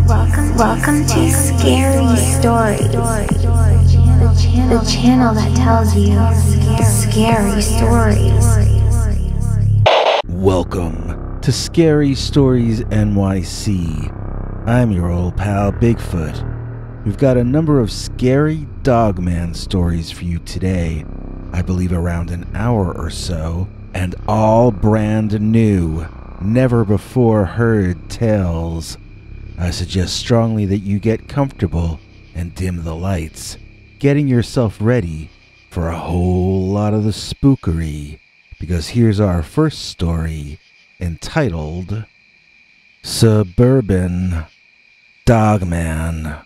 Welcome to Scary Stories, the channel that tells you scary stories. Welcome to Scary Stories NYC. I'm your old pal Bigfoot. We've got a number of scary Dogman stories for you today, I believe around an hour or so, and all brand new, never before heard tales. I suggest strongly that you get comfortable and dim the lights, getting yourself ready for a whole lot of the spookery, because here's our first story, entitled Suburban Dogman.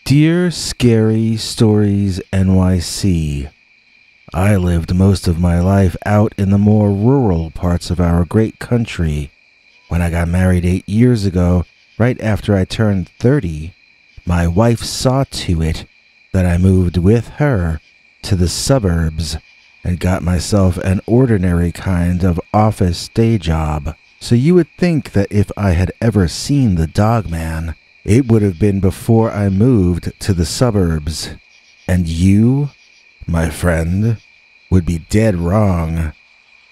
Dear Scary Stories NYC, I lived most of my life out in the more rural parts of our great country. When I got married 8 years ago, right after I turned 30, my wife saw to it that I moved with her to the suburbs and got myself an ordinary kind of office day job. So you would think that if I had ever seen the Dogman, it would have been before I moved to the suburbs. And you, my friend, would be dead wrong,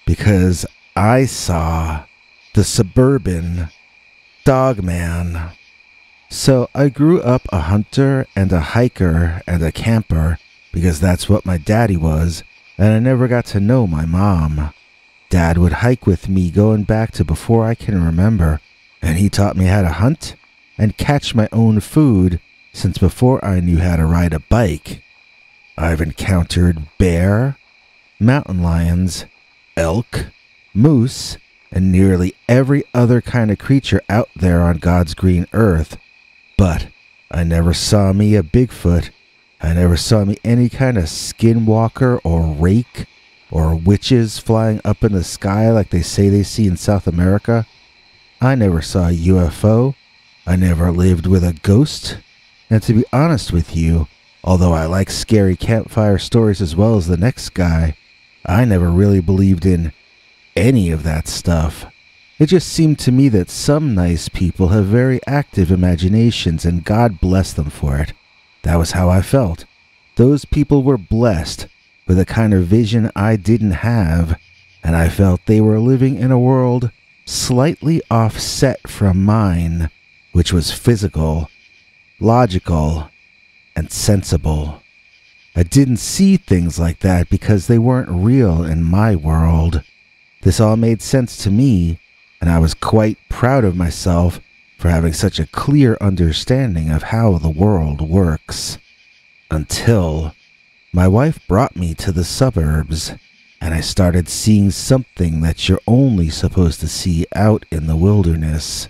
because I saw the Suburban Dogman. So I grew up a hunter and a hiker and a camper, because that's what my daddy was, and I never got to know my mom. Dad would hike with me going back to before I can remember, and he taught me how to hunt and catch my own food since before I knew how to ride a bike. I've encountered bear, mountain lions, elk, moose, and nearly every other kind of creature out there on God's green earth. But I never saw me a Bigfoot. I never saw me any kind of skinwalker or rake or witches flying up in the sky like they say they see in South America. I never saw a UFO. I never lived with a ghost. And to be honest with you, although I like scary campfire stories as well as the next guy, I never really believed in any of that stuff. It just seemed to me that some nice people have very active imaginations, and God bless them for it. That was how I felt. Those people were blessed with a kind of vision I didn't have, and I felt they were living in a world slightly offset from mine, which was physical, logical, and sensible. I didn't see things like that because they weren't real in my world. This all made sense to me, and I was quite proud of myself for having such a clear understanding of how the world works. Until my wife brought me to the suburbs, and I started seeing something that you're only supposed to see out in the wilderness.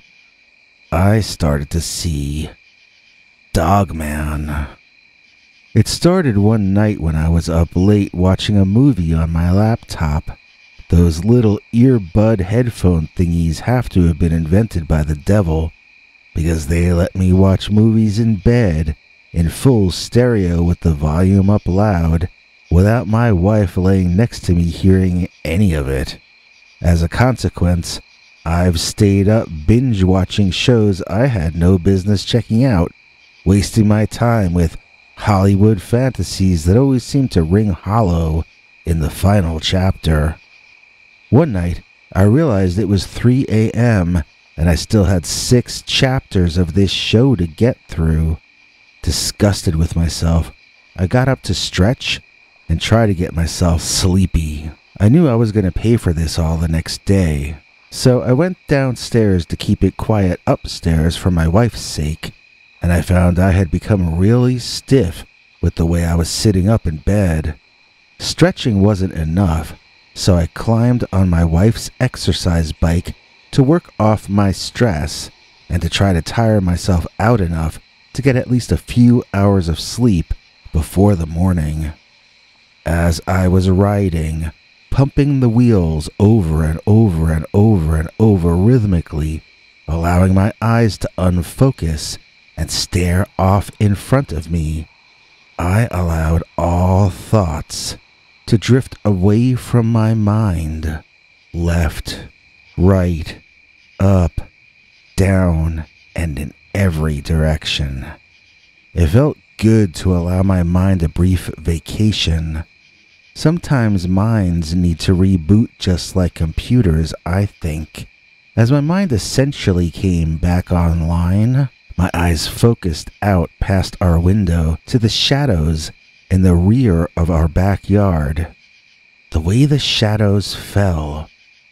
I started to see Dogman. It started one night when I was up late watching a movie on my laptop. Those little earbud headphone thingies have to have been invented by the devil, because they let me watch movies in bed in full stereo with the volume up loud without my wife laying next to me hearing any of it. As a consequence, I've stayed up binge watching shows I had no business checking out, wasting my time with Hollywood fantasies that always seem to ring hollow in the final chapter. One night, I realized it was 3 a.m. and I still had 6 chapters of this show to get through. Disgusted with myself, I got up to stretch and try to get myself sleepy. I knew I was going to pay for this all the next day, so I went downstairs to keep it quiet upstairs for my wife's sake, and I found I had become really stiff with the way I was sitting up in bed. Stretching wasn't enough, so I climbed on my wife's exercise bike to work off my stress and to try to tire myself out enough to get at least a few hours of sleep before the morning. As I was riding, pumping the wheels over and over and over and over rhythmically, allowing my eyes to unfocus and stare off in front of me, I allowed all thoughts to drift away from my mind, left, right, up, down, and in every direction. It felt good to allow my mind a brief vacation. Sometimes minds need to reboot just like computers, I think. As my mind essentially came back online, my eyes focused out past our window to the shadows in the rear of our backyard. The way the shadows fell,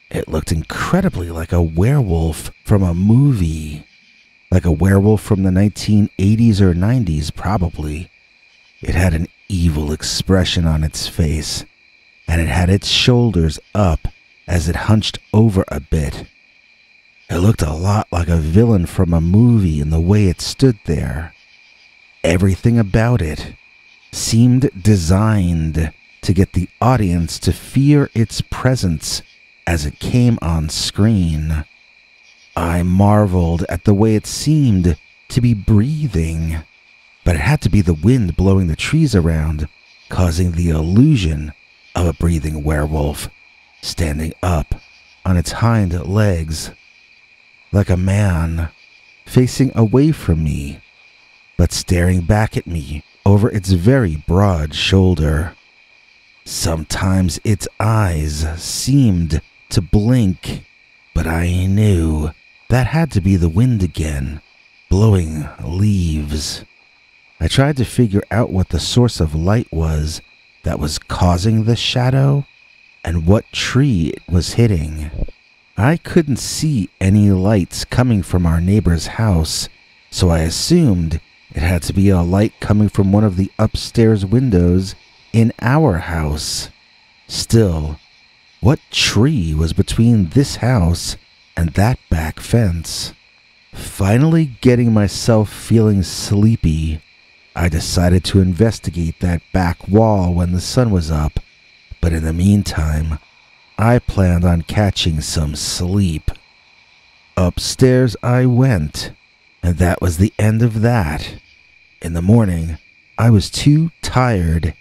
it looked incredibly like a werewolf from a movie. Like a werewolf from the 1980s or 90s, probably. It had an evil expression on its face, and it had its shoulders up as it hunched over a bit. It looked a lot like a villain from a movie in the way it stood there. Everything about it seemed designed to get the audience to fear its presence as it came on screen. I marveled at the way it seemed to be breathing, but it had to be the wind blowing the trees around, causing the illusion of a breathing werewolf standing up on its hind legs, like a man facing away from me, but staring back at me over its very broad shoulder. Sometimes its eyes seemed to blink, but I knew that had to be the wind again, blowing leaves. I tried to figure out what the source of light was that was causing the shadow and what tree it was hitting. I couldn't see any lights coming from our neighbor's house, so I assumed it had to be a light coming from one of the upstairs windows in our house. Still, what tree was between this house and that back fence? Finally getting myself feeling sleepy, I decided to investigate that back wall when the sun was up, but in the meantime, I planned on catching some sleep. Upstairs I went, and that was the end of that. In the morning, I was too tired,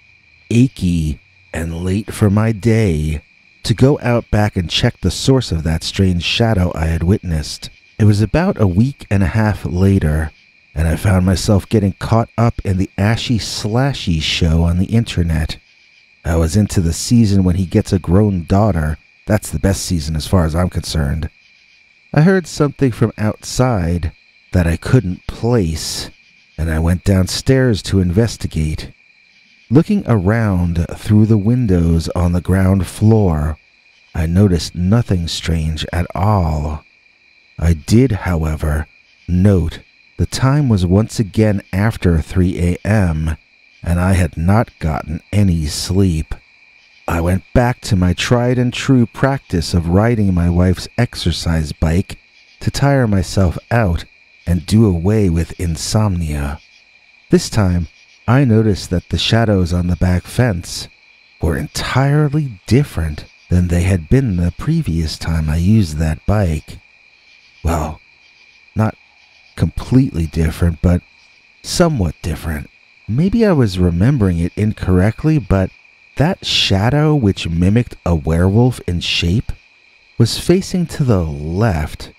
achy, and late for my day to go out back and check the source of that strange shadow I had witnessed. It was about a week and a half later, and I found myself getting caught up in the Ashy Slashy show on the internet. I was into the season when he gets a grown daughter. That's the best season as far as I'm concerned. I heard something from outside that I couldn't place, and I went downstairs to investigate. Looking around through the windows on the ground floor, I noticed nothing strange at all. I did, however, note the time was once again after 3 a.m., and I had not gotten any sleep. I went back to my tried and true practice of riding my wife's exercise bike to tire myself out and do away with insomnia. This time, I noticed that the shadows on the back fence were entirely different than they had been the previous time I used that bike. Well, not completely different, but somewhat different. Maybe I was remembering it incorrectly, but that shadow, which mimicked a werewolf in shape, was facing to the left.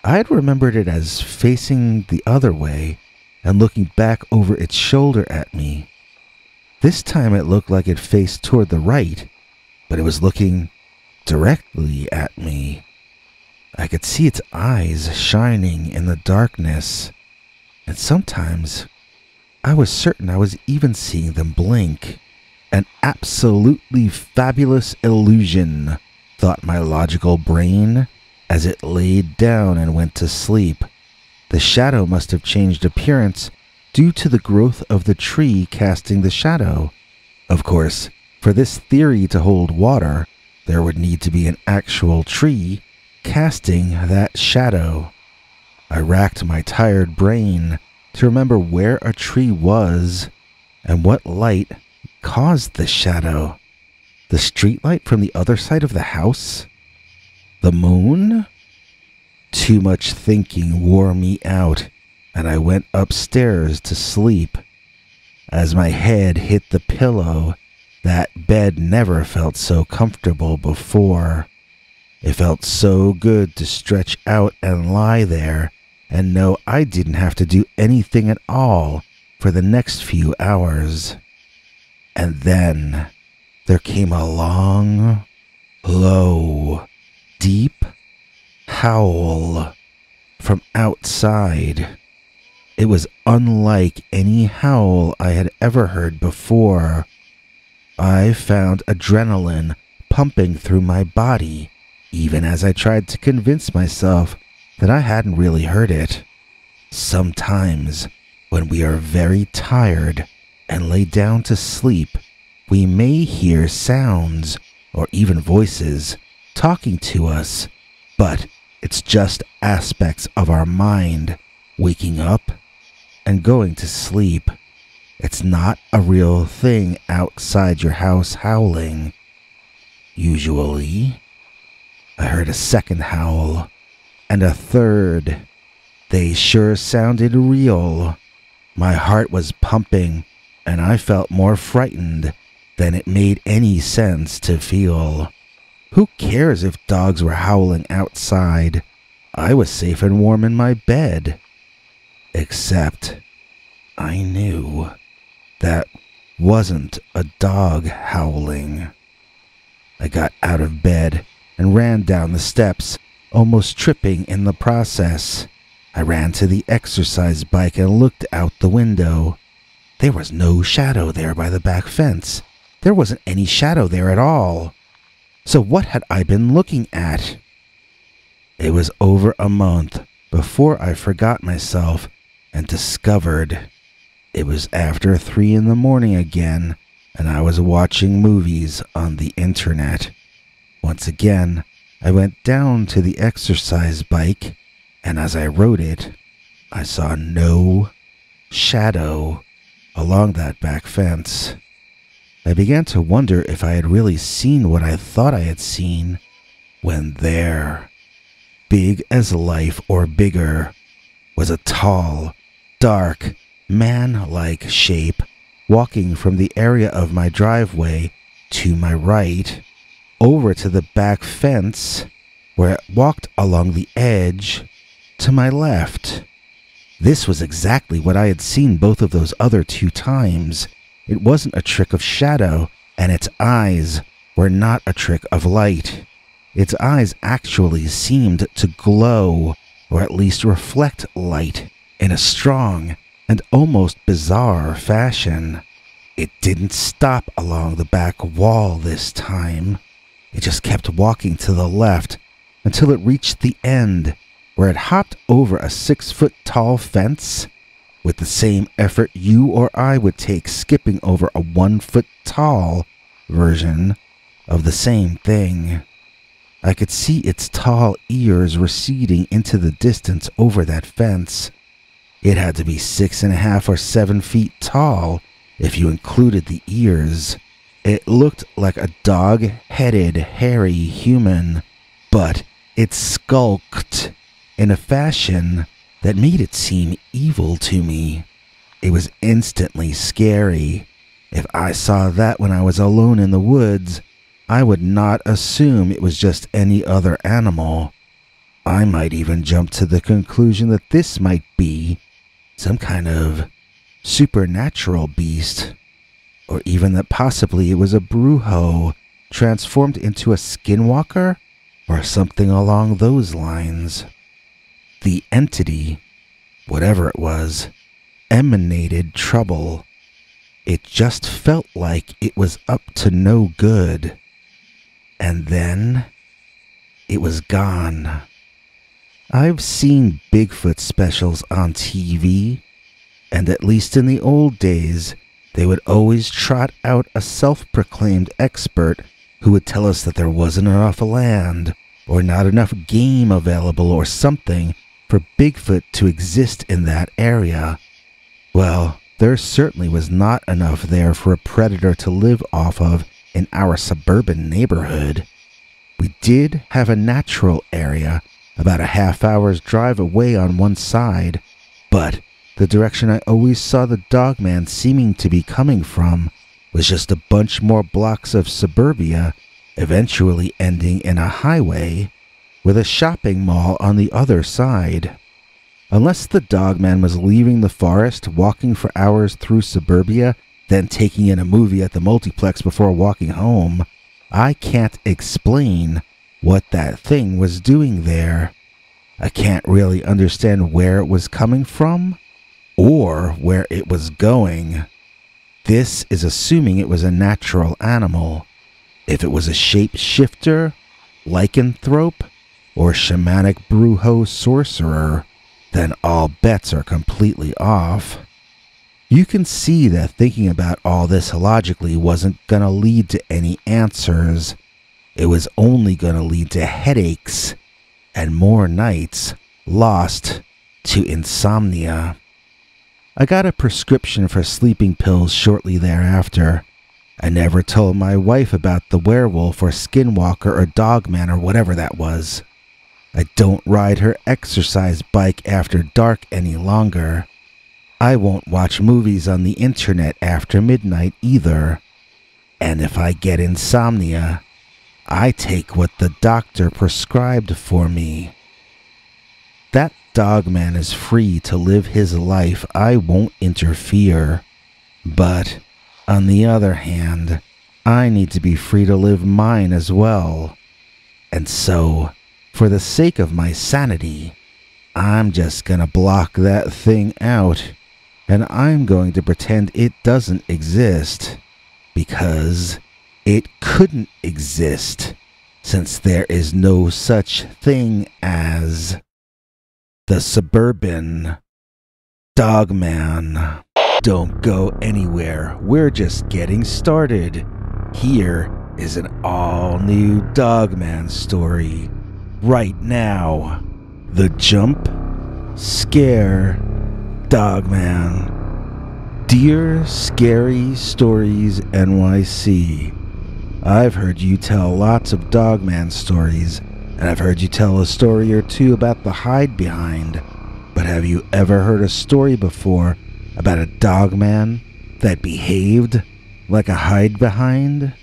I had remembered it as facing the other way and looking back over its shoulder at me. This time it looked like it faced toward the right, but it was looking directly at me. I could see its eyes shining in the darkness, and sometimes I was certain I was even seeing them blink. An absolutely fabulous illusion, thought my logical brain as it laid down and went to sleep. The shadow must have changed appearance due to the growth of the tree casting the shadow. Of course, for this theory to hold water, there would need to be an actual tree casting that shadow. I racked my tired brain to remember where a tree was and what light caused the shadow. The streetlight from the other side of the house? The moon? Too much thinking wore me out, and I went upstairs to sleep. As my head hit the pillow, that bed never felt so comfortable before. It felt so good to stretch out and lie there and no, I didn't have to do anything at all for the next few hours. And then there came a long, low, deep howl from outside. It was unlike any howl I had ever heard before. I found adrenaline pumping through my body, even as I tried to convince myself that I hadn't really heard it. Sometimes, when we are very tired and lay down to sleep, we may hear sounds or even voices talking to us, but it's just aspects of our mind waking up and going to sleep. It's not a real thing outside your house howling. Usually, I heard a second howl and a third. They sure sounded real. My heart was pumping, and I felt more frightened than it made any sense to feel. Who cares if dogs were howling outside? I was safe and warm in my bed. Except, I knew that wasn't a dog howling. I got out of bed and ran down the steps, almost tripping in the process. I ran to the exercise bike and looked out the window. There was no shadow there by the back fence. There wasn't any shadow there at all. So what had I been looking at? It was over a month before I forgot myself and discovered it was after 3 in the morning again, and I was watching movies on the internet. Once again, I went down to the exercise bike, and as I rode it, I saw no shadow along that back fence. I began to wonder if I had really seen what I thought I had seen, when there, big as life or bigger, was a tall, dark, man-like shape walking from the area of my driveway to my right, over to the back fence, where it walked along the edge to my left. This was exactly what I had seen both of those other 2 times. It wasn't a trick of shadow, and its eyes were not a trick of light. Its eyes actually seemed to glow, or at least reflect light, in a strong and almost bizarre fashion. It didn't stop along the back wall this time. It just kept walking to the left until it reached the end, where it hopped over a 6-foot-tall fence with the same effort you or I would take skipping over a 1-foot-tall version of the same thing. I could see its tall ears receding into the distance over that fence. It had to be 6.5 or 7 feet tall if you included the ears. It looked like a dog-headed, hairy human, but it skulked in a fashion that made it seem evil to me. It was instantly scary. If I saw that when I was alone in the woods, I would not assume it was just any other animal. I might even jump to the conclusion that this might be some kind of supernatural beast, or even that possibly it was a brujo transformed into a skinwalker or something along those lines. The entity, whatever it was, emanated trouble. It just felt like it was up to no good. And then it was gone. I've seen Bigfoot specials on TV, and at least in the old days, they would always trot out a self-proclaimed expert who would tell us that there wasn't enough land, or not enough game available or something for Bigfoot to exist in that area. Well, there certainly was not enough there for a predator to live off of in our suburban neighborhood. We did have a natural area about a half-hour's drive away on one side, but the direction I always saw the Dogman seeming to be coming from was just a bunch more blocks of suburbia, eventually ending in a highway with a shopping mall on the other side. Unless the Dogman was leaving the forest, walking for hours through suburbia, then taking in a movie at the multiplex before walking home, I can't explain what that thing was doing there. I can't really understand where it was coming from or where it was going. This is assuming it was a natural animal. If it was a shapeshifter, lycanthrope, or shamanic brujo sorcerer, then all bets are completely off. You can see that thinking about all this logically wasn't gonna lead to any answers. It was only gonna lead to headaches and more nights lost to insomnia. I got a prescription for sleeping pills shortly thereafter. I never told my wife about the werewolf or skinwalker or dogman or whatever that was. I don't ride her exercise bike after dark any longer. I won't watch movies on the internet after midnight either. And if I get insomnia, I take what the doctor prescribed for me. That Dogman is free to live his life. I won't interfere. But, on the other hand, I need to be free to live mine as well. And so, for the sake of my sanity, I'm just gonna block that thing out, and I'm going to pretend it doesn't exist, because it couldn't exist, since there is no such thing as the suburban Dogman. Don't go anywhere, we're just getting started. Here is an all-new Dogman story. Right now, the Jump Scare Dogman. Dear Scary Stories NYC, I've heard you tell lots of Dogman stories, and I've heard you tell a story or two about the hide behind, but have you ever heard a story before about a Dogman that behaved like a hide behind?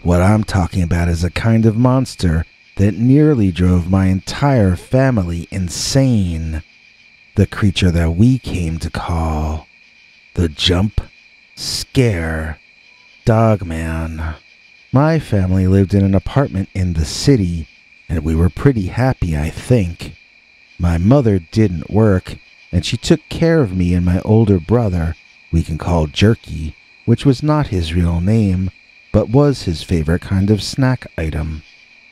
What I'm talking about is a kind of monster that nearly drove my entire family insane. The creature that we came to call the Jump Scare Dogman. My family lived in an apartment in the city, and we were pretty happy, I think. My mother didn't work, and she took care of me and my older brother, we can call Jerky, which was not his real name, but was his favorite kind of snack item.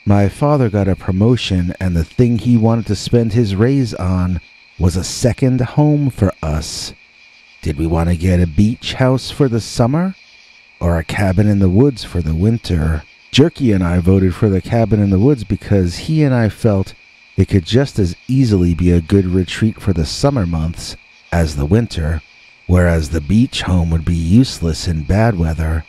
My father got a promotion, and the thing he wanted to spend his raise on was a second home for us. Did we want to get a beach house for the summer, or a cabin in the woods for the winter? Jerky and I voted for the cabin in the woods because he and I felt it could just as easily be a good retreat for the summer months as the winter, whereas the beach home would be useless in bad weather.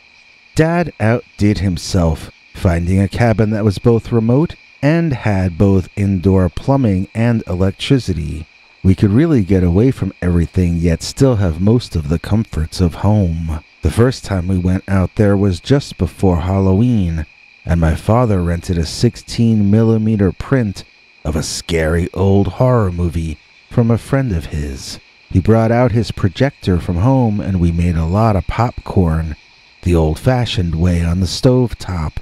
Dad outdid himself, finding a cabin that was both remote and had both indoor plumbing and electricity. We could really get away from everything yet still have most of the comforts of home. The first time we went out there was just before Halloween, and my father rented a 16mm print of a scary old horror movie from a friend of his. He brought out his projector from home, and we made a lot of popcorn, the old-fashioned way on the stove top,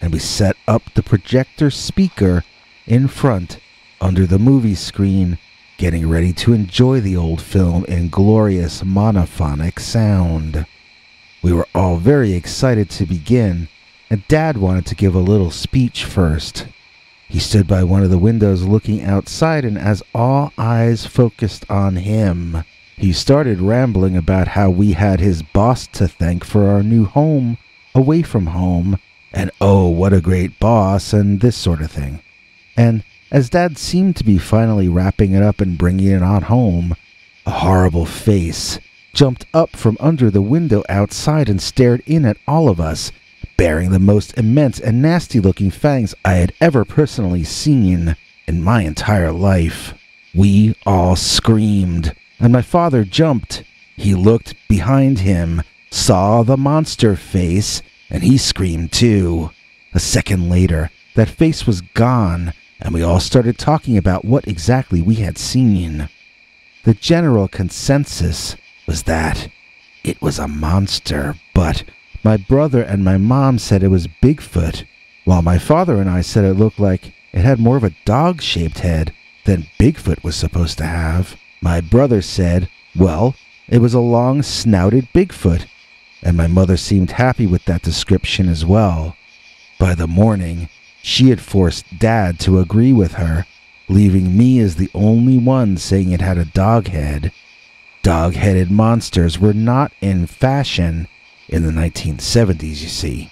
and we set up the projector speaker in front under the movie screen, getting ready to enjoy the old film in glorious monophonic sound. We were all very excited to begin, and Dad wanted to give a little speech first. He stood by one of the windows looking outside, and as all eyes focused on him, he started rambling about how we had his boss to thank for our new home, away from home, and oh, what a great boss, and this sort of thing. And as Dad seemed to be finally wrapping it up and bringing it on home, a horrible face jumped up from under the window outside and stared in at all of us, bearing the most immense and nasty-looking fangs I had ever personally seen in my entire life. We all screamed, and my father jumped. He looked behind him, saw the monster face, and he screamed too. A second later, that face was gone, and we all started talking about what exactly we had seen. The general consensus was that it was a monster, but my brother and my mom said it was Bigfoot, while my father and I said it looked like it had more of a dog-shaped head than Bigfoot was supposed to have. My brother said, well, it was a long-snouted Bigfoot, and my mother seemed happy with that description as well. By the morning, she had forced Dad to agree with her, leaving me as the only one saying it had a dog head. Dog-headed monsters were not in fashion in the 1970s, you see.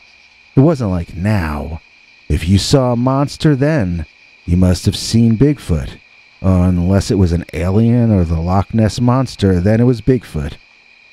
It wasn't like now. If you saw a monster then, you must have seen Bigfoot. Unless it was an alien or the Loch Ness Monster, then it was Bigfoot.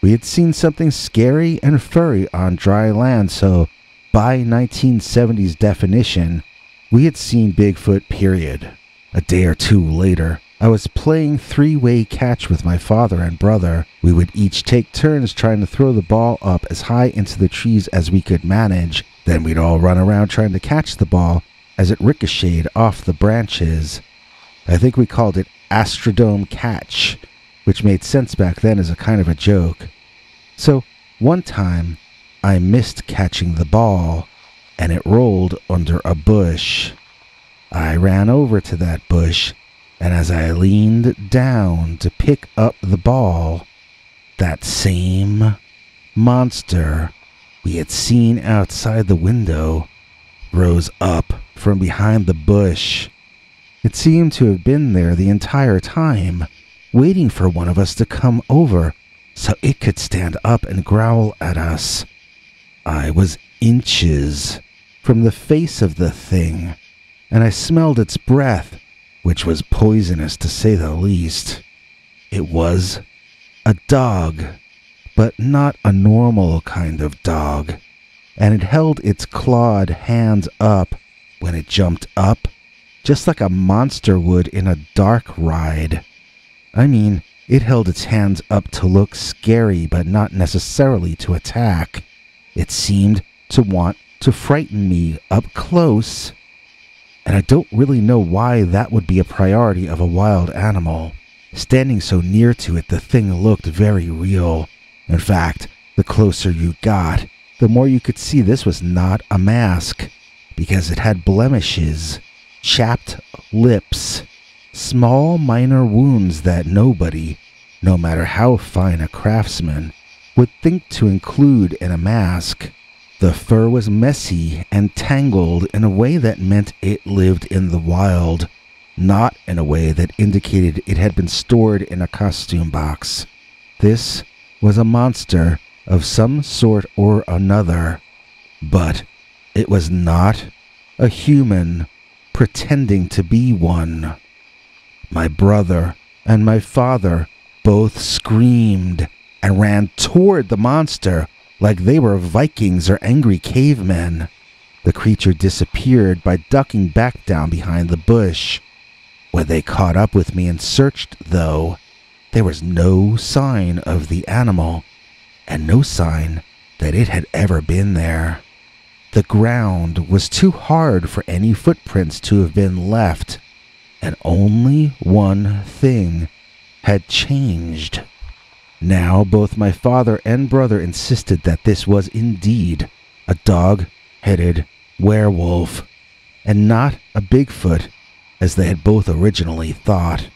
We had seen something scary and furry on dry land, so by 1970s definition, we had seen Bigfoot, period. A day or two later, I was playing three-way catch with my father and brother. We would each take turns trying to throw the ball up as high into the trees as we could manage. Then we'd all run around trying to catch the ball as it ricocheted off the branches. I think we called it Astrodome Catch, which made sense back then as a kind of a joke. So, one time, I missed catching the ball, and it rolled under a bush. I ran over to that bush, and as I leaned down to pick up the ball, that same monster we had seen outside the window rose up from behind the bush. It seemed to have been there the entire time, waiting for one of us to come over so it could stand up and growl at us. I was inches from the face of the thing, and I smelled its breath, which was poisonous to say the least. It was a dog, but not a normal kind of dog, and it held its clawed hands up when it jumped up, just like a monster would in a dark ride. I mean, it held its hands up to look scary, but not necessarily to attack. It seemed to want to frighten me up close, and I don't really know why that would be a priority of a wild animal. Standing so near to it, the thing looked very real. In fact, the closer you got, the more you could see this was not a mask, because it had blemishes, chapped lips, small minor wounds that nobody, no matter how fine a craftsman, would think to include in a mask. The fur was messy and tangled in a way that meant it lived in the wild, not in a way that indicated it had been stored in a costume box. This was a monster of some sort or another, but it was not a human pretending to be one. My brother and my father both screamed and ran toward the monster like they were Vikings or angry cavemen. The creature disappeared by ducking back down behind the bush. When they caught up with me and searched, though, there was no sign of the animal, and no sign that it had ever been there. The ground was too hard for any footprints to have been left, and only one thing had changed. Now both my father and brother insisted that this was indeed a dog-headed werewolf, and not a Bigfoot, as they had both originally thought.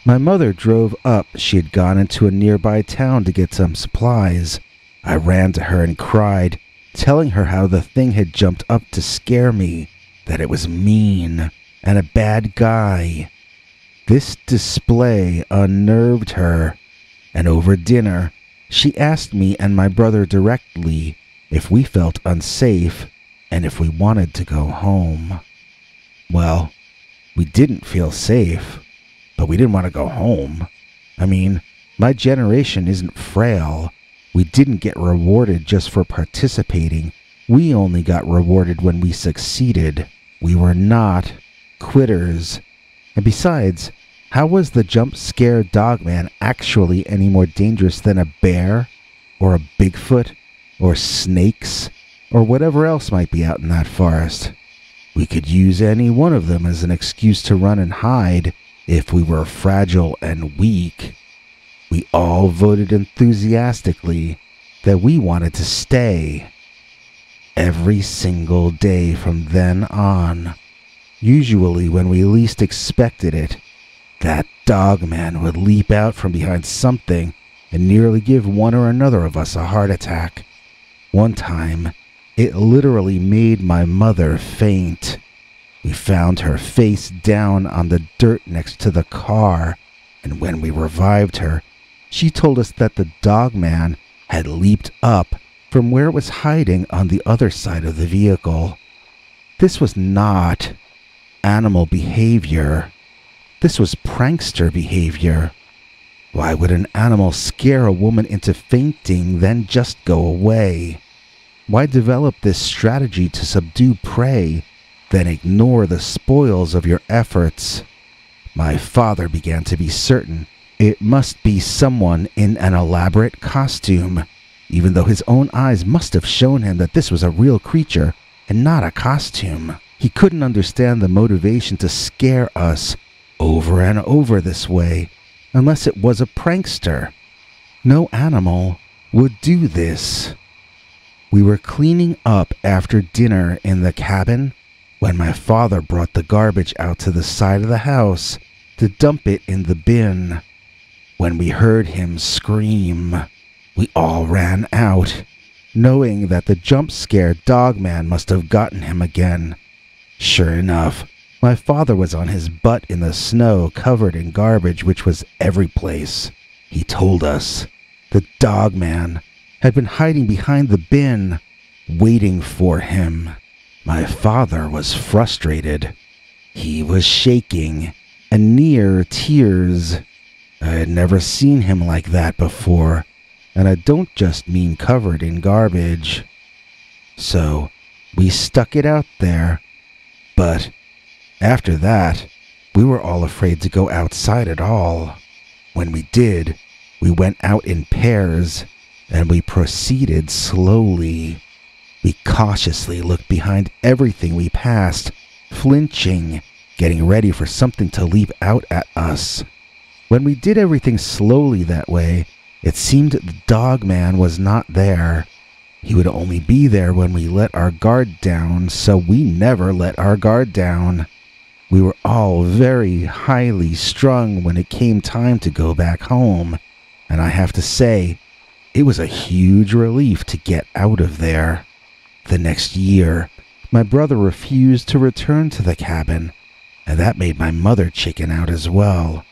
My mother drove up. She had gone into a nearby town to get some supplies. I ran to her and cried, telling her how the thing had jumped up to scare me, that it was mean and a bad guy. This display unnerved her, and over dinner, she asked me and my brother directly if we felt unsafe and if we wanted to go home. Well, we didn't feel safe, but we didn't want to go home. I mean, my generation isn't frail. We didn't get rewarded just for participating. We only got rewarded when we succeeded. We were not quitters. And besides, how was the jump-scare Dogman actually any more dangerous than a bear, or a Bigfoot, or snakes, or whatever else might be out in that forest? We could use any one of them as an excuse to run and hide if we were fragile and weak. We all voted enthusiastically that we wanted to stay. Every single day from then on, usually when we least expected it, that Dogman would leap out from behind something and nearly give one or another of us a heart attack. One time, it literally made my mother faint. We found her face down on the dirt next to the car, and when we revived her, she told us that the Dogman had leaped up from where it was hiding on the other side of the vehicle. This was not animal behavior. This was prankster behavior. Why would an animal scare a woman into fainting, then just go away? Why develop this strategy to subdue prey, then ignore the spoils of your efforts? My father began to be certain it must be someone in an elaborate costume, even though his own eyes must have shown him that this was a real creature and not a costume. He couldn't understand the motivation to scare us over and over this way unless it was a prankster. No animal would do this. We were cleaning up after dinner in the cabin when my father brought the garbage out to the side of the house to dump it in the bin. When we heard him scream, we all ran out, knowing that the jump-scare Dogman must have gotten him again. Sure enough, my father was on his butt in the snow, covered in garbage which was every place. He told us the Dogman had been hiding behind the bin, waiting for him. My father was frustrated. He was shaking and near tears. I had never seen him like that before, and I don't just mean covered in garbage. So, we stuck it out there. But after that, we were all afraid to go outside at all. When we did, we went out in pairs, and we proceeded slowly. We cautiously looked behind everything we passed, flinching, getting ready for something to leap out at us. When we did everything slowly that way, it seemed the Dogman was not there. He would only be there when we let our guard down, so we never let our guard down. We were all very highly strung when it came time to go back home, and I have to say, it was a huge relief to get out of there. The next year, my brother refused to return to the cabin, and that made my mother chicken out as well.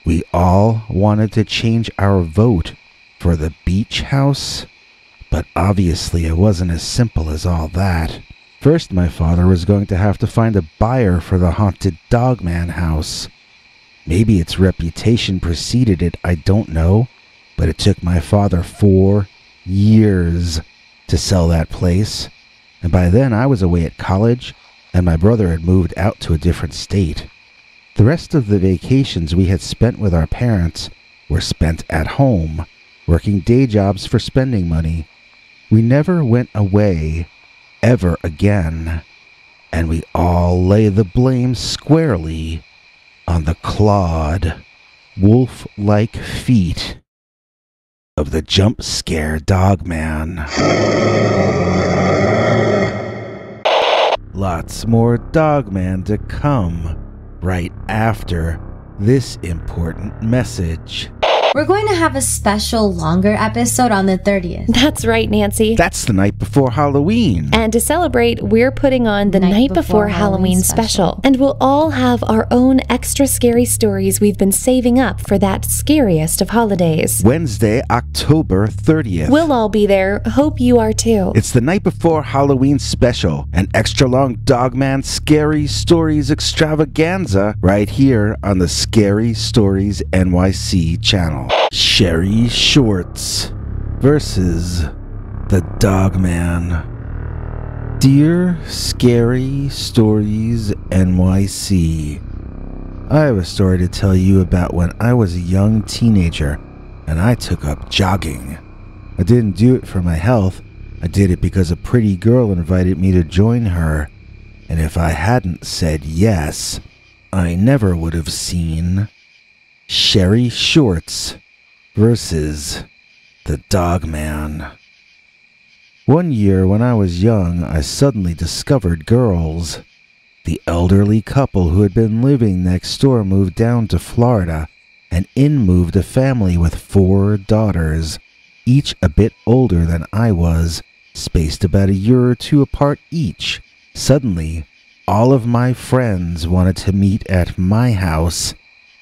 We all wanted to change our vote for the beach house, but obviously it wasn't as simple as all that. First, my father was going to have to find a buyer for the haunted Dogman house. Maybe its reputation preceded it, I don't know, but it took my father 4 years to sell that place, and by then I was away at college, and my brother had moved out to a different state. The rest of the vacations we had spent with our parents were spent at home, working day jobs for spending money. We never went away, ever again, and we all lay the blame squarely on the clawed, wolf-like feet of the jump-scare Dogman. Lots more Dogman to come right after this important message. We're going to have a special longer episode on the 30th. That's right, Nancy. That's the night before Halloween. And to celebrate, we're putting on the Night Before Halloween special. And we'll all have our own extra scary stories we've been saving up for that scariest of holidays. Wednesday, October 30th. We'll all be there. Hope you are too. It's the Night Before Halloween special, an extra long Dogman Scary Stories extravaganza right here on the Scary Stories NYC channel. Sherry Shorts versus the Dogman. Dear Scary Stories NYC, I have a story to tell you about when I was a young teenager and I took up jogging. I didn't do it for my health. I did it because a pretty girl invited me to join her, and if I hadn't said yes, I never would have seen Sherry Shorts versus the Dogman. One year when I was young, I suddenly discovered girls. The elderly couple who had been living next door moved down to Florida, and in moved a family with 4 daughters, each a bit older than I was, spaced about a year or 2 apart each. Suddenly, all of my friends wanted to meet at my house,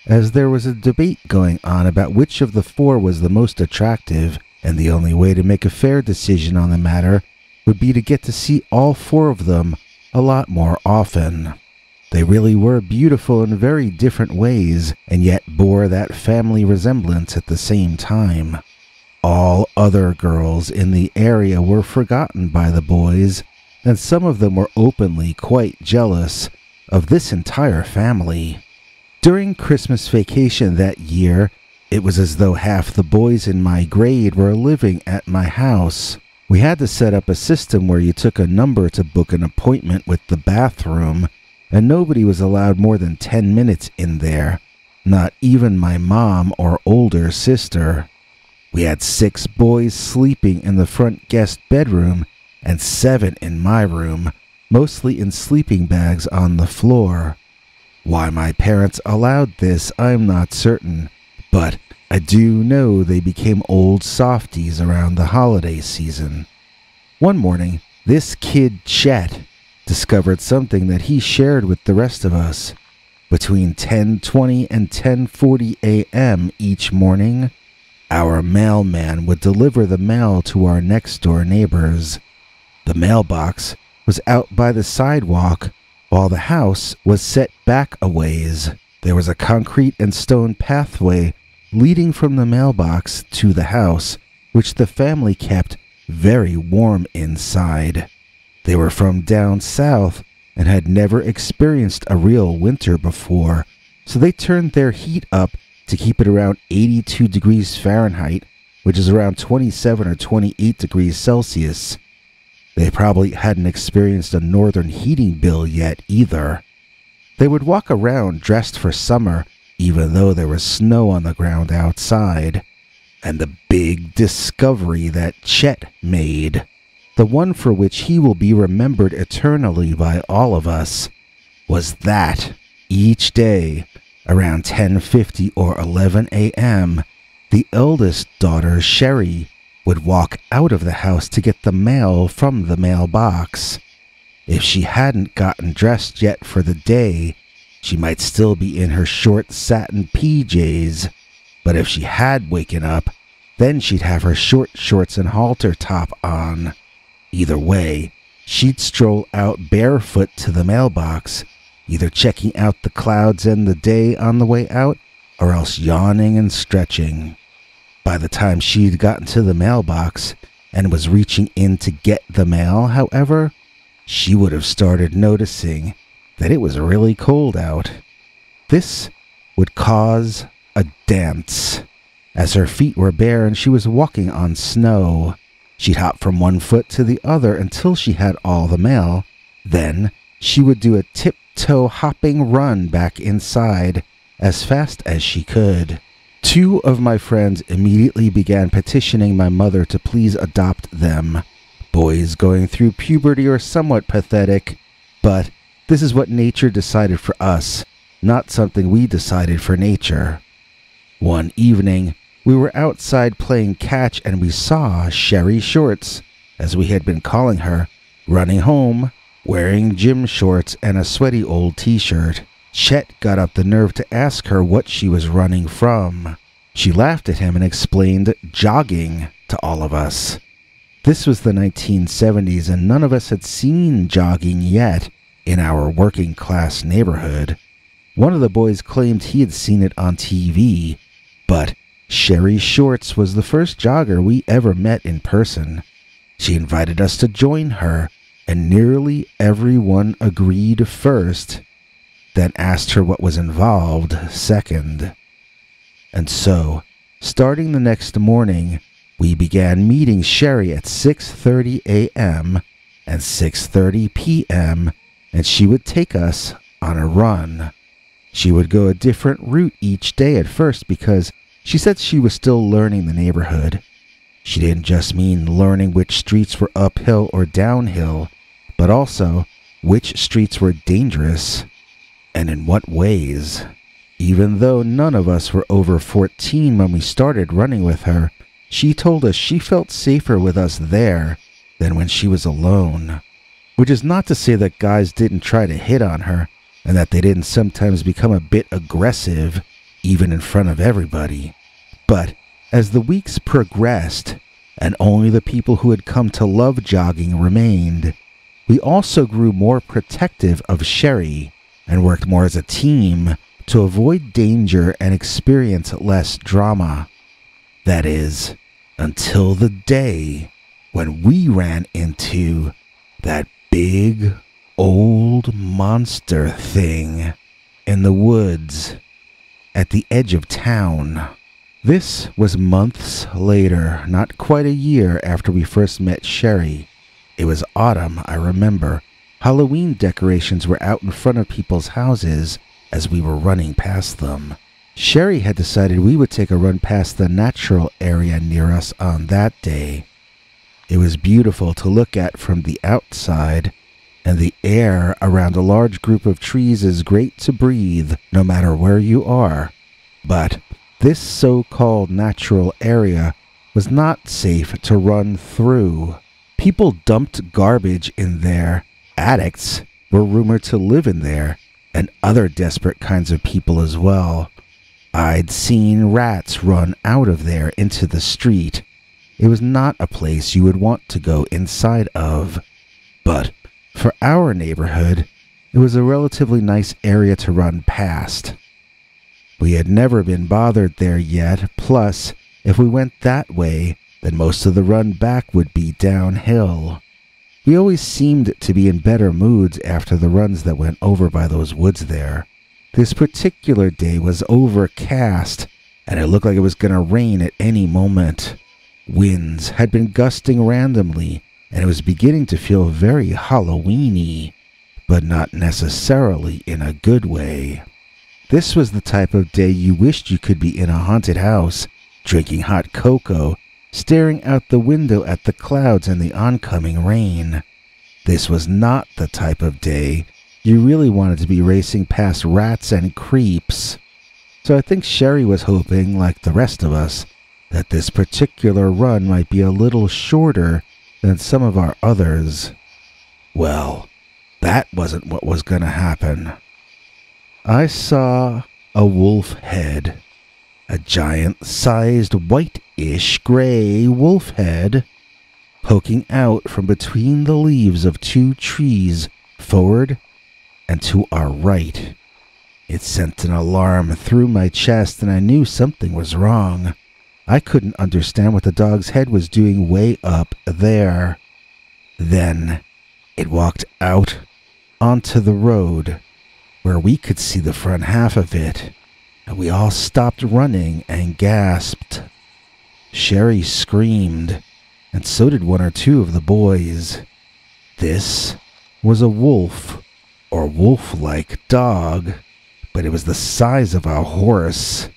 as there was a debate going on about which of the 4 was the most attractive, and the only way to make a fair decision on the matter would be to get to see all 4 of them a lot more often. They really were beautiful in very different ways, and yet bore that family resemblance at the same time. All other girls in the area were forgotten by the boys, and some of them were openly quite jealous of this entire family. During Christmas vacation that year, it was as though half the boys in my grade were living at my house. We had to set up a system where you took a number to book an appointment with the bathroom, and nobody was allowed more than 10 minutes in there, not even my mom or older sister. We had 6 boys sleeping in the front guest bedroom and 7 in my room, mostly in sleeping bags on the floor. Why my parents allowed this, I'm not certain, but I do know they became old softies around the holiday season. One morning, this kid Chet discovered something that he shared with the rest of us. Between 10:20 and 10:40 a.m. each morning, our mailman would deliver the mail to our next-door neighbors. The mailbox was out by the sidewalk, while the house was set back a ways. There was a concrete and stone pathway leading from the mailbox to the house, which the family kept very warm inside. They were from down south and had never experienced a real winter before, so they turned their heat up to keep it around 82 degrees Fahrenheit, which is around 27 or 28 degrees Celsius. They probably hadn't experienced a northern heating bill yet either. They would walk around dressed for summer, even though there was snow on the ground outside. And the big discovery that Chet made, the one for which he will be remembered eternally by all of us, was that each day, around 10:50 or 11 a.m., the eldest daughter, Sherry, would walk out of the house to get the mail from the mailbox. If she hadn't gotten dressed yet for the day, she might still be in her short satin PJs, but if she had waken up, then she'd have her short shorts and halter top on. Either way, she'd stroll out barefoot to the mailbox, either checking out the clouds and the day on the way out, or else yawning and stretching. By the time she'd gotten to the mailbox and was reaching in to get the mail, however, she would have started noticing that it was really cold out. This would cause a dance, as her feet were bare and she was walking on snow. She'd hop from one foot to the other until she had all the mail. Then she would do a tiptoe hopping run back inside as fast as she could. 2 of my friends immediately began petitioning my mother to please adopt them. Boys going through puberty are somewhat pathetic, but this is what nature decided for us, not something we decided for nature. One evening, we were outside playing catch and we saw Sherry Shorts, as we had been calling her, running home, wearing gym shorts and a sweaty old t-shirt. Chet got up the nerve to ask her what she was running from. She laughed at him and explained jogging to all of us. This was the 1970s and none of us had seen jogging yet in our working class neighborhood. One of the boys claimed he had seen it on TV, but Sherry Shorts was the first jogger we ever met in person. She invited us to join her, and nearly everyone agreed first, then asked her what was involved second. And so, starting the next morning, we began meeting Sherry at 6:30 a.m. and 6:30 p.m., and she would take us on a run. She would go a different route each day at first because She said she was still learning the neighborhood. She didn't just mean learning which streets were uphill or downhill, but also which streets were dangerous and in what ways. Even though none of us were over 14 when we started running with her, she told us she felt safer with us there than when she was alone. Which is not to say that guys didn't try to hit on her and that they didn't sometimes become a bit aggressive, even in front of everybody. But as the weeks progressed, and only the people who had come to love jogging remained, we also grew more protective of Sherry and worked more as a team to avoid danger and experience less drama. That is, until the day when we ran into that big, old monster thing in the woods at the edge of town. This was months later, not quite a year after we first met Sherry. It was autumn, I remember. Halloween decorations were out in front of people's houses as we were running past them. Sherry had decided we would take a run past the natural area near us on that day. It was beautiful to look at from the outside, and the air around a large group of trees is great to breathe no matter where you are. But this so-called natural area was not safe to run through. People dumped garbage in there. Addicts were rumored to live in there, and other desperate kinds of people as well. I'd seen rats run out of there into the street. It was not a place you would want to go inside of. But for our neighborhood, it was a relatively nice area to run past. We had never been bothered there yet, plus, if we went that way, then most of the run back would be downhill. We always seemed to be in better moods after the runs that went over by those woods there. This particular day was overcast, and it looked like it was going to rain at any moment. Winds had been gusting randomly, and it was beginning to feel very Halloween-y, but not necessarily in a good way. This was the type of day you wished you could be in a haunted house, drinking hot cocoa, staring out the window at the clouds and the oncoming rain. This was not the type of day you really wanted to be racing past rats and creeps. So I think Sherry was hoping, like the rest of us, that this particular run might be a little shorter than some of our others. Well, that wasn't what was going to happen. I saw a wolf head, a giant-sized whitish gray wolf head, poking out from between the leaves of two trees forward and to our right. It sent an alarm through my chest, and I knew something was wrong. I couldn't understand what the dog's head was doing way up there. Then it walked out onto the road, where we could see the front half of it, and we all stopped running and gasped. Sherry screamed, and so did one or two of the boys. This was a wolf, or wolf-like dog, but it was the size of a horse.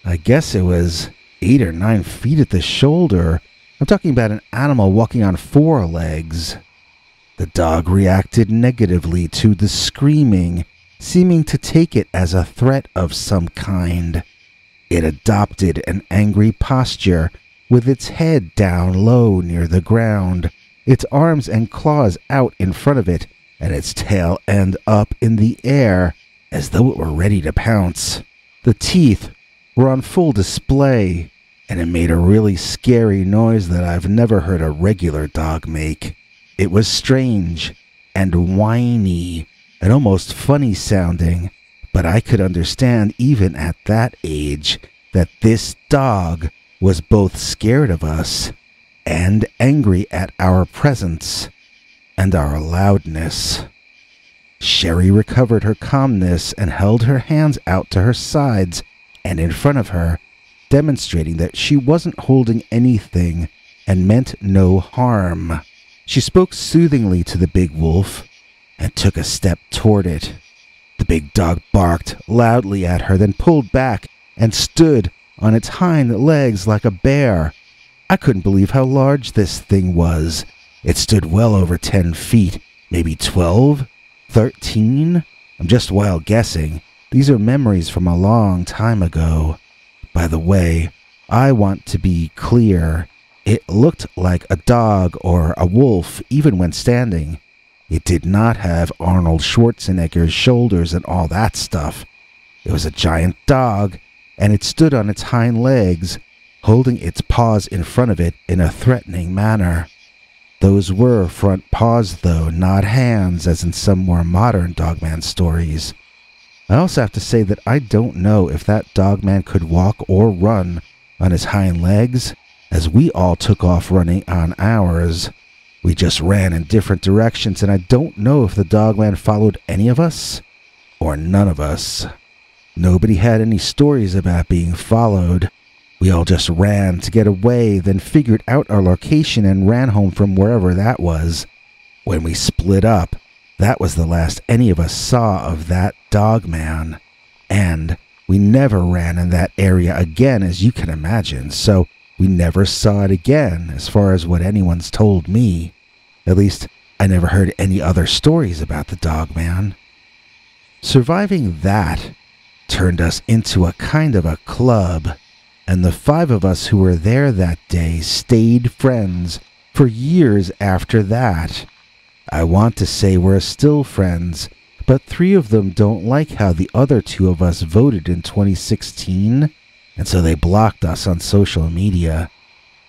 I guess it was 8 or 9 feet at the shoulder. I'm talking about an animal walking on 4 legs. The dog reacted negatively to the screaming, seeming to take it as a threat of some kind. It adopted an angry posture, with its head down low near the ground, its arms and claws out in front of it, and its tail end up in the air, as though it were ready to pounce. The teeth were on full display, and it made a really scary noise that I've never heard a regular dog make. It was strange and whiny, and almost funny sounding, but I could understand even at that age that this dog was both scared of us and angry at our presence and our loudness. Sherry recovered her calmness and held her hands out to her sides and in front of her, demonstrating that she wasn't holding anything and meant no harm. She spoke soothingly to the big wolf and took a step toward it. The big dog barked loudly at her, then pulled back and stood on its hind legs like a bear. I couldn't believe how large this thing was. It stood well over 10 feet, maybe 12, 13. I'm just wild guessing. These are memories from a long time ago. By the way, I want to be clear. It looked like a dog or a wolf even when standing. It did not have Arnold Schwarzenegger's shoulders and all that stuff. It was a giant dog, and it stood on its hind legs, holding its paws in front of it in a threatening manner. Those were front paws, though, not hands, as in some more modern Dogman stories. I also have to say that I don't know if that Dogman could walk or run on his hind legs, as we all took off running on ours. We just ran in different directions, and I don't know if the Dogman followed any of us or none of us. Nobody had any stories about being followed. We all just ran to get away, then figured out our location and ran home from wherever that was. When we split up, that was the last any of us saw of that Dogman. And we never ran in that area again, as you can imagine, so we never saw it again, as far as what anyone's told me. At least, I never heard any other stories about the Dogman. Surviving that turned us into a kind of a club, and the 5 of us who were there that day stayed friends for years after that. I want to say we're still friends, but 3 of them don't like how the other 2 of us voted in 2016, and so they blocked us on social media.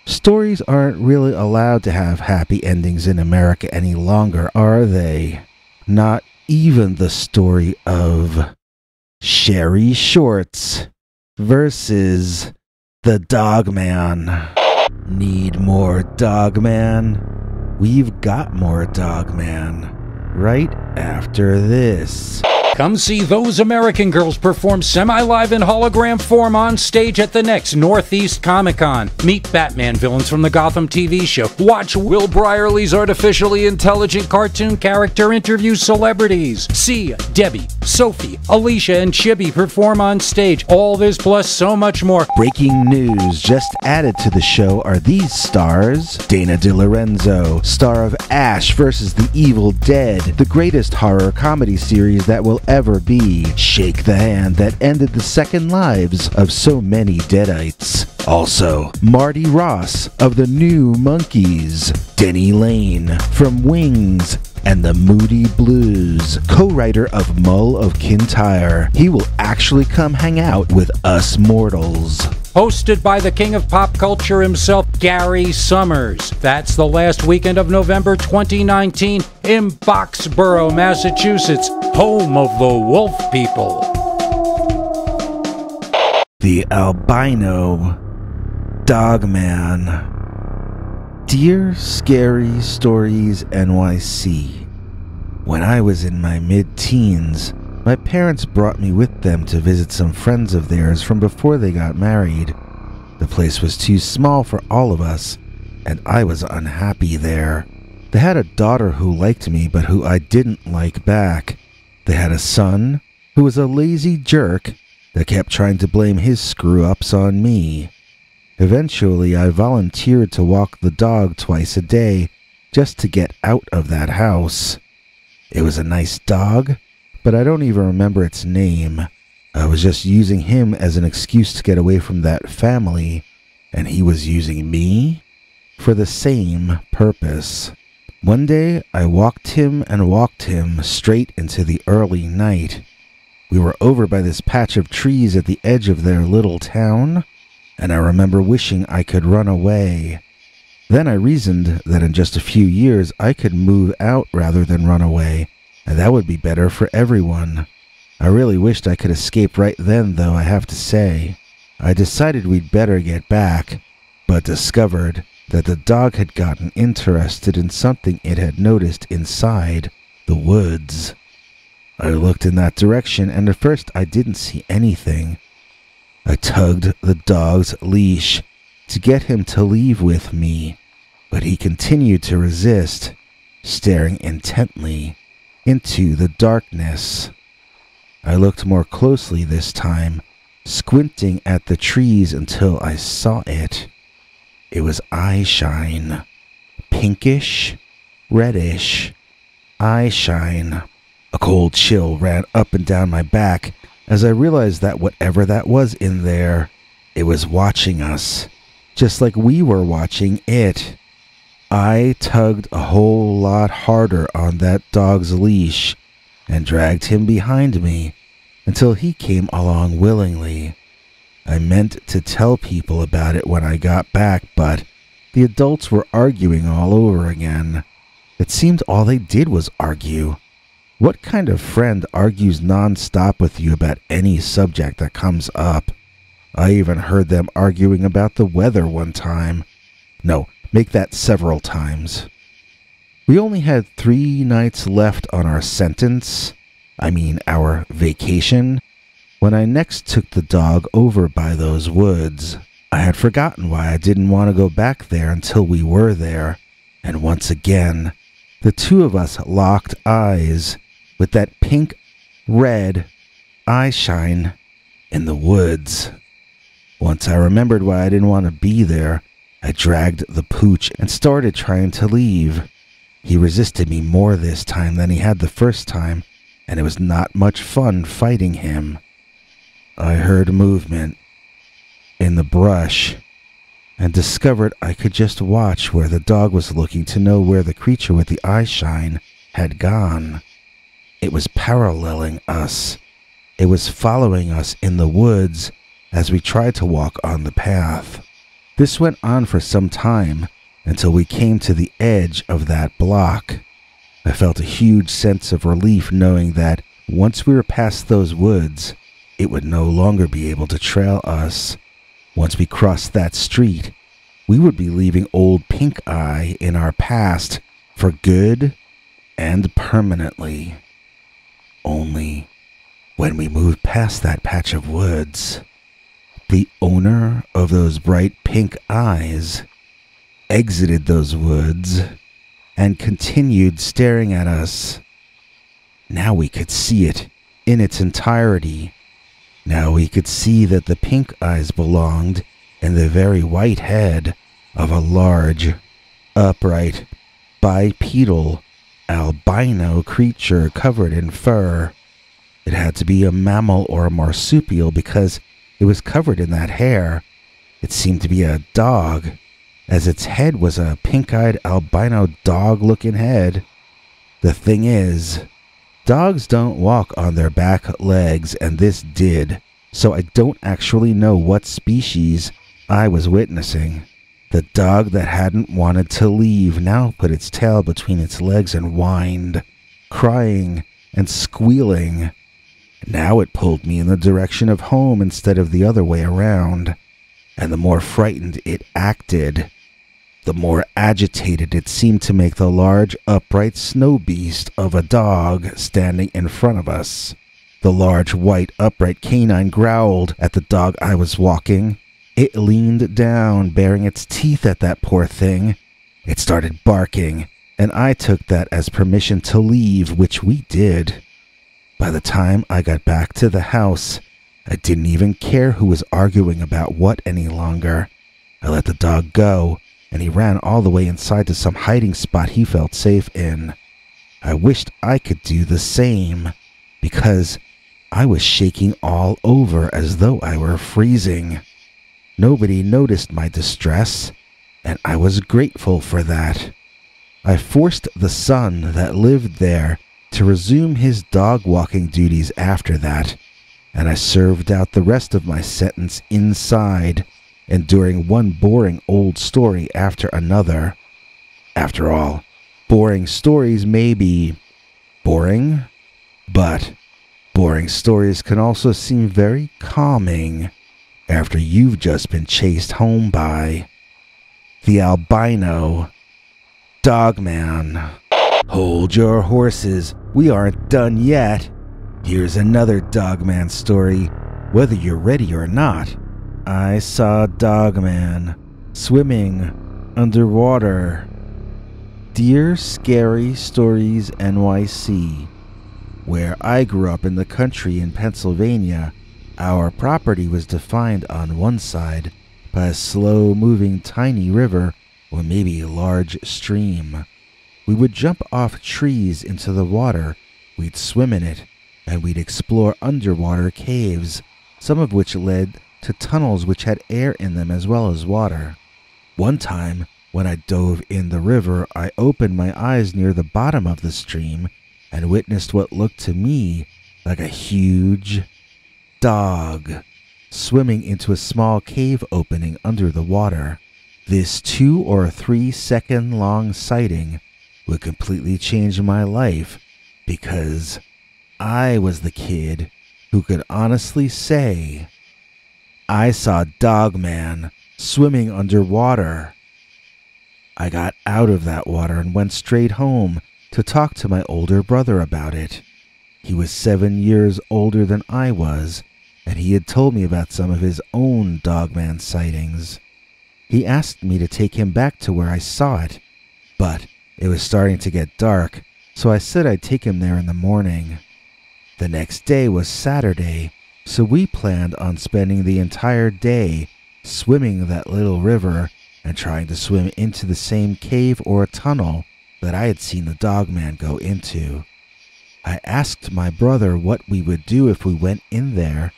Stories aren't really allowed to have happy endings in America any longer, are they? Not even the story of Sherry Shorts versus the Dogman. Need more Dogman? We've got more Dogman right after this. Come see those American girls perform semi-live in hologram form on stage at the next Northeast Comic-Con. Meet Batman villains from the Gotham TV show. Watch Will Brierly's artificially intelligent cartoon character interview celebrities. See Debbie, Sophie, Alicia, and Chibi perform on stage. All this plus so much more. Breaking news just added to the show are these stars. Dana DeLorenzo, star of Ash vs. the Evil Dead, the greatest horror comedy series that will ever be. Shake the hand that ended the second lives of so many Deadites. Also, Marty Ross of the New Monkees, Denny Lane from Wings and the Moody Blues, co-writer of Mull of Kintyre. He will actually come hang out with us mortals. Hosted by the king of pop culture himself, Gary Summers. That's the last weekend of November 2019 in Boxborough, Massachusetts, home of the Wolf People. The Albino Dogman. Dear Scary Stories NYC, when I was in my mid-teens, my parents brought me with them to visit some friends of theirs from before they got married. The place was too small for all of us, and I was unhappy there. They had a daughter who liked me, but who I didn't like back. They had a son who was a lazy jerk that kept trying to blame his screw-ups on me. Eventually, I volunteered to walk the dog twice a day just to get out of that house. It was a nice dog, but I don't even remember its name. I was just using him as an excuse to get away from that family, and he was using me for the same purpose. One day, I walked him straight into the early night. We were over by this patch of trees at the edge of their little town, and I remember wishing I could run away. Then I reasoned that in just a few years I could move out rather than run away, and that would be better for everyone. I really wished I could escape right then, though, I have to say. I decided we'd better get back, but discovered that the dog had gotten interested in something it had noticed inside the woods. I looked in that direction, and at first I didn't see anything. I tugged the dog's leash to get him to leave with me, but he continued to resist, staring intently into the darkness. I looked more closely this time, squinting at the trees until I saw it. It was eye shine. Pinkish, reddish eye shine. A cold chill ran up and down my back as I realized that whatever that was in there, it was watching us, just like we were watching it. I tugged a whole lot harder on that dog's leash and dragged him behind me until he came along willingly. I meant to tell people about it when I got back, but the adults were arguing all over again. It seemed all they did was argue. What kind of friend argues non-stop with you about any subject that comes up? I even heard them arguing about the weather one time. No, make that several times. We only had 3 nights left on our sentence, our vacation, when I next took the dog over by those woods. I had forgotten why I didn't want to go back there until we were there, and once again, the two of us locked eyes with that pink, red eye shine in the woods. Once I remembered why I didn't want to be there, I dragged the pooch and started trying to leave. He resisted me more this time than he had the first time, and it was not much fun fighting him. I heard movement in the brush and discovered I could just watch where the dog was looking to know where the creature with the eye shine had gone. It was paralleling us. It was following us in the woods as we tried to walk on the path. This went on for some time until we came to the edge of that block. I felt a huge sense of relief knowing that once we were past those woods, it would no longer be able to trail us. Once we crossed that street, we would be leaving old Pink Eye in our past for good and permanently. Only when we moved past that patch of woods, the owner of those bright pink eyes exited those woods and continued staring at us. Now we could see it in its entirety. Now we could see that the pink eyes belonged in the very white head of a large, upright, bipedal, albino creature covered in fur. It had to be a mammal or a marsupial because it was covered in that hair. It seemed to be a dog, as its head was a pink-eyed albino dog-looking head. The thing is, dogs don't walk on their back legs, and this did, so I don't actually know what species I was witnessing. The dog that hadn't wanted to leave now put its tail between its legs and whined, crying and squealing. Now it pulled me in the direction of home instead of the other way around, and the more frightened it acted, the more agitated it seemed to make the large, upright snow beast of a dog standing in front of us. The large, white, upright canine growled at the dog I was walking. It leaned down, baring its teeth at that poor thing. It started barking, and I took that as permission to leave, which we did. By the time I got back to the house, I didn't even care who was arguing about what any longer. I let the dog go, and he ran all the way inside to some hiding spot he felt safe in. I wished I could do the same, because I was shaking all over as though I were freezing. Nobody noticed my distress, and I was grateful for that. I forced the son that lived there to resume his dog-walking duties after that, and I served out the rest of my sentence inside, enduring one boring old story after another. After all, boring stories may be boring, but boring stories can also seem very calming after you've just been chased home by the albino Dogman. Hold your horses, we aren't done yet. Here's another Dogman story, whether you're ready or not. I saw Dogman swimming underwater. Dear Scary Stories NYC, where I grew up in the country in Pennsylvania, Our property was defined on one side by a slow-moving tiny river or maybe a large stream. We would jump off trees into the water, we'd swim in it, and we'd explore underwater caves, some of which led to tunnels which had air in them as well as water. One time, when I dove in the river, I opened my eyes near the bottom of the stream and witnessed what looked to me like a huge dog swimming into a small cave opening under the water. This 2 or 3 second long sighting would completely change my life because I was the kid who could honestly say, I saw Dogman swimming underwater. I got out of that water and went straight home to talk to my older brother about it. He was 7 years older than I was, and he had told me about some of his own Dogman sightings. He asked me to take him back to where I saw it, but it was starting to get dark, so I said I'd take him there in the morning. The next day was Saturday, so we planned on spending the entire day swimming that little river and trying to swim into the same cave or tunnel that I had seen the Dogman go into. I asked my brother what we would do if we went in there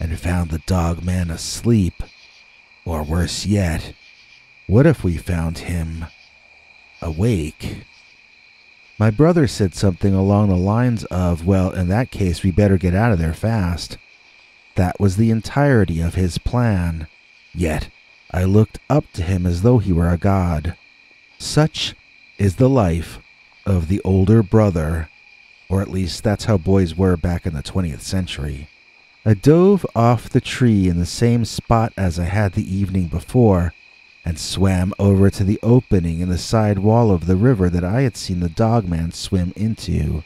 and found the Dogman asleep. Or worse yet, what if we found him awake? My brother said something along the lines of, well, in that case, we better get out of there fast. That was the entirety of his plan. Yet, I looked up to him as though he were a god. Such is the life of the older brother, or at least that's how boys were back in the 20th century. I dove off the tree in the same spot as I had the evening before, and swam over to the opening in the side wall of the river that I had seen the Dogman swim into.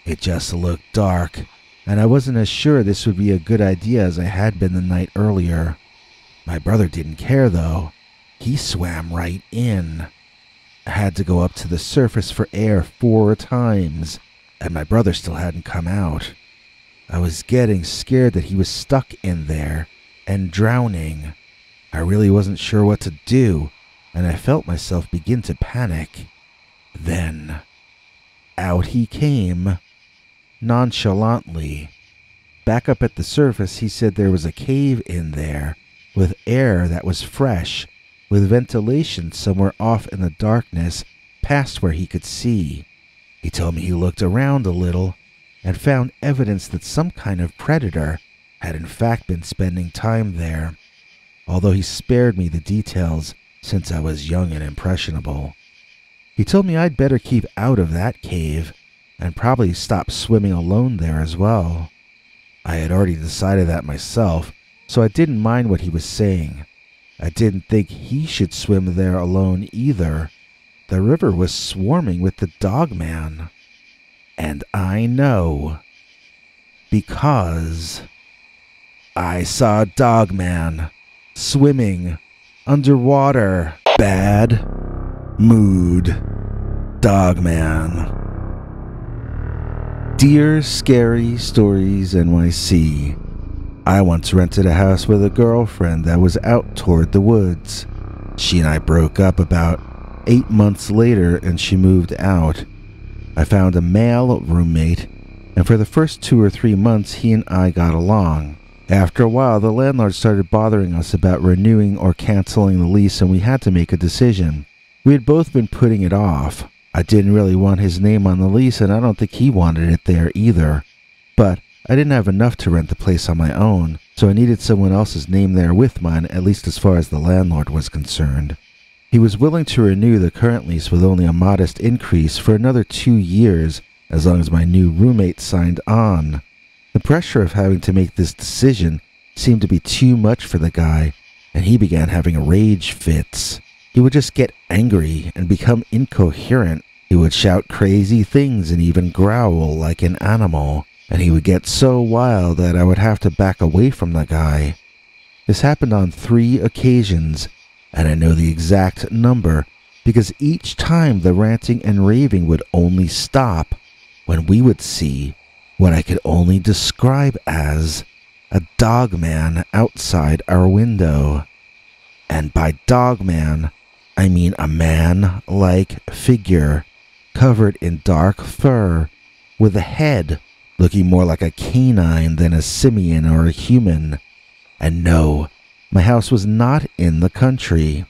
It just looked dark, and I wasn't as sure this would be a good idea as I had been the night earlier. My brother didn't care, though. He swam right in. I had to go up to the surface for air 4 times, and my brother still hadn't come out. I was getting scared that he was stuck in there and drowning. I really wasn't sure what to do, and I felt myself begin to panic. Then, out he came, nonchalantly. Back up at the surface, he said there was a cave in there, with air that was fresh, with ventilation somewhere off in the darkness, past where he could see. He told me he looked around a little, and found evidence that some kind of predator had in fact been spending time there, although he spared me the details since I was young and impressionable. He told me I'd better keep out of that cave, and probably stop swimming alone there as well. I had already decided that myself, so I didn't mind what he was saying. I didn't think he should swim there alone either. The river was swarming with the Dogman. And I know, because I saw Dogman swimming underwater. Bad mood, Dogman. Dear Scary Stories NYC, I once rented a house with a girlfriend that was out toward the woods. She and I broke up about 8 months later and she moved out. I found a male roommate, and for the first 2 or 3 months he and I got along. After a while, the landlord started bothering us about renewing or canceling the lease, and we had to make a decision. We had both been putting it off. I didn't really want his name on the lease, and I don't think he wanted it there either. But I didn't have enough to rent the place on my own, so I needed someone else's name there with mine, at least as far as the landlord was concerned. He was willing to renew the current lease with only a modest increase for another 2 years, as long as my new roommate signed on. The pressure of having to make this decision seemed to be too much for the guy, and he began having rage fits. He would just get angry and become incoherent. He would shout crazy things and even growl like an animal, and he would get so wild that I would have to back away from the guy. This happened on 3 occasions, and I know the exact number because each time the ranting and raving would only stop when we would see what I could only describe as a dogman outside our window. And by dogman, I mean a man-like figure covered in dark fur with a head looking more like a canine than a simian or a human. And no, my house was not in the country.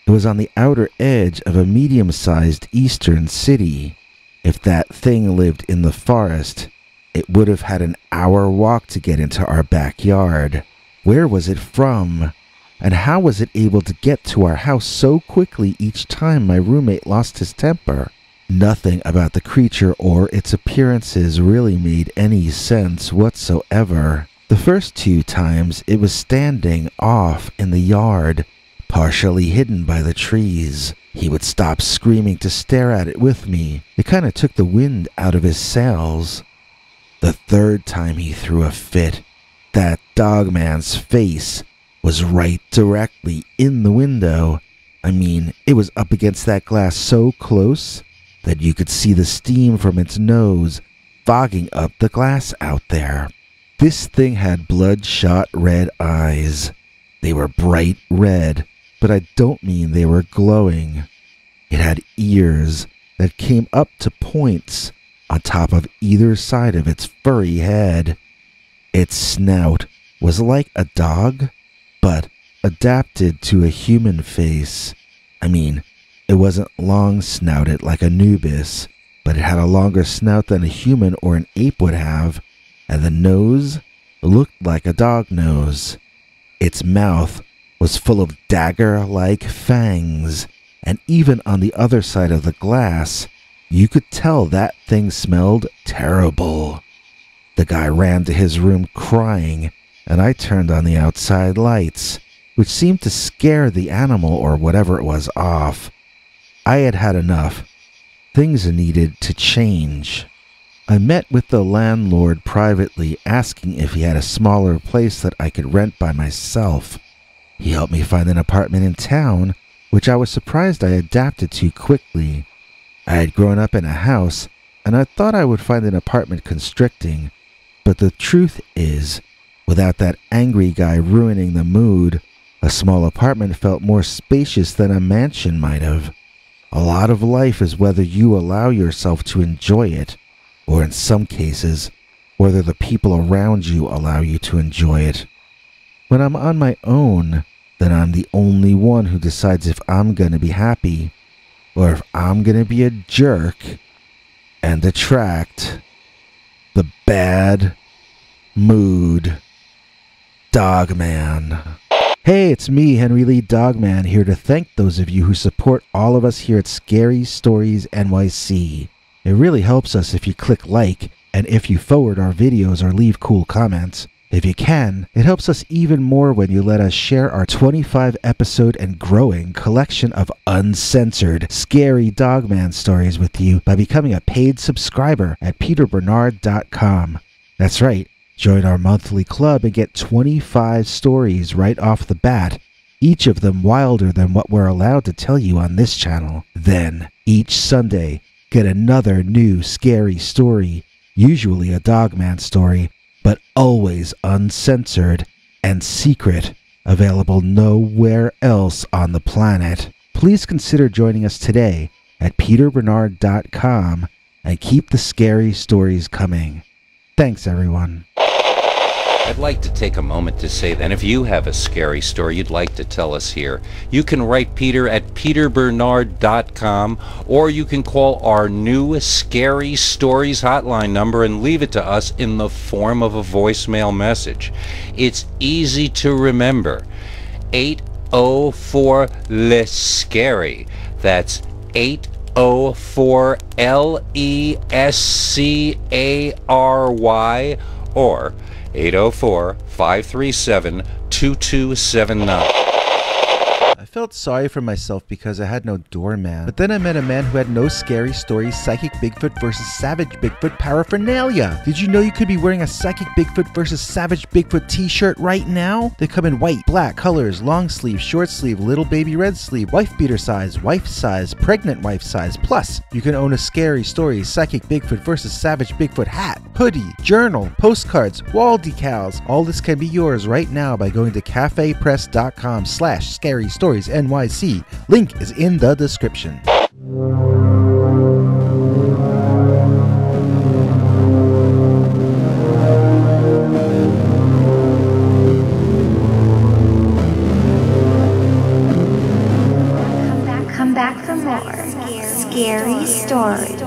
It was on the outer edge of a medium-sized eastern city. If that thing lived in the forest, it would have had an hour walk to get into our backyard. Where was it from? And how was it able to get to our house so quickly each time my roommate lost his temper? Nothing about the creature or its appearances really made any sense whatsoever. The first 2 times it was standing off in the yard, partially hidden by the trees. He would stop screaming to stare at it with me. It kind of took the wind out of his sails. The 3rd time he threw a fit, that dogman's face was right directly in the window. I mean, it was up against that glass so close that you could see the steam from its nose fogging up the glass out there. This thing had bloodshot red eyes. They were bright red, but I don't mean they were glowing. It had ears that came up to points on top of either side of its furry head. Its snout was like a dog, but adapted to a human face. I mean, it wasn't long-snouted like Anubis, but it had a longer snout than a human or an ape would have, and the nose looked like a dog nose. Its mouth was full of dagger-like fangs, and even on the other side of the glass, you could tell that thing smelled terrible. The guy ran to his room crying, and I turned on the outside lights, which seemed to scare the animal or whatever it was off. I had had enough. Things needed to change. I met with the landlord privately, asking if he had a smaller place that I could rent by myself. He helped me find an apartment in town, which I was surprised I adapted to quickly. I had grown up in a house, and I thought I would find an apartment constricting, but the truth is, without that angry guy ruining the mood, a small apartment felt more spacious than a mansion might have. A lot of life is whether you allow yourself to enjoy it, or in some cases, whether the people around you allow you to enjoy it. When I'm on my own, then I'm the only one who decides if I'm going to be happy, or if I'm going to be a jerk and attract the bad mood. Dogman. Hey, it's me, Henry Lee Dogman, here to thank those of you who support all of us here at Scary Stories NYC. It really helps us if you click like, and if you forward our videos or leave cool comments. If you can, it helps us even more when you let us share our 25-episode and growing collection of uncensored, scary Dogman stories with you by becoming a paid subscriber at peterbernard.com. That's right. Join our monthly club and get 25 stories right off the bat, each of them wilder than what we're allowed to tell you on this channel. Then, each Sunday, get another new scary story, usually a Dogman story, but always uncensored and secret, available nowhere else on the planet. Please consider joining us today at peterbernard.com and keep the scary stories coming. Thanks, everyone. I'd like to take a moment to say that if you have a scary story you'd like to tell us here, you can write Peter at peterbernard.com, or you can call our new Scary Stories hotline number and leave it to us in the form of a voicemail message. It's easy to remember. 804-LESCARY. That's 804-LESCARY, or 804-537-2279. I felt sorry for myself because I had no doorman. But then I met a man who had no scary stories, psychic Bigfoot versus savage Bigfoot paraphernalia. Did you know you could be wearing a psychic Bigfoot versus savage Bigfoot t-shirt right now? They come in white, black colors, long sleeve, short sleeve, little baby red sleeve, wife beater size, pregnant wife size. Plus, you can own a scary stories, psychic Bigfoot versus savage Bigfoot hat, hoodie, journal, postcards, wall decals. All this can be yours right now by going to cafepress.com/scarystoriesnyc. Link is in the description. Come back for more scary stories.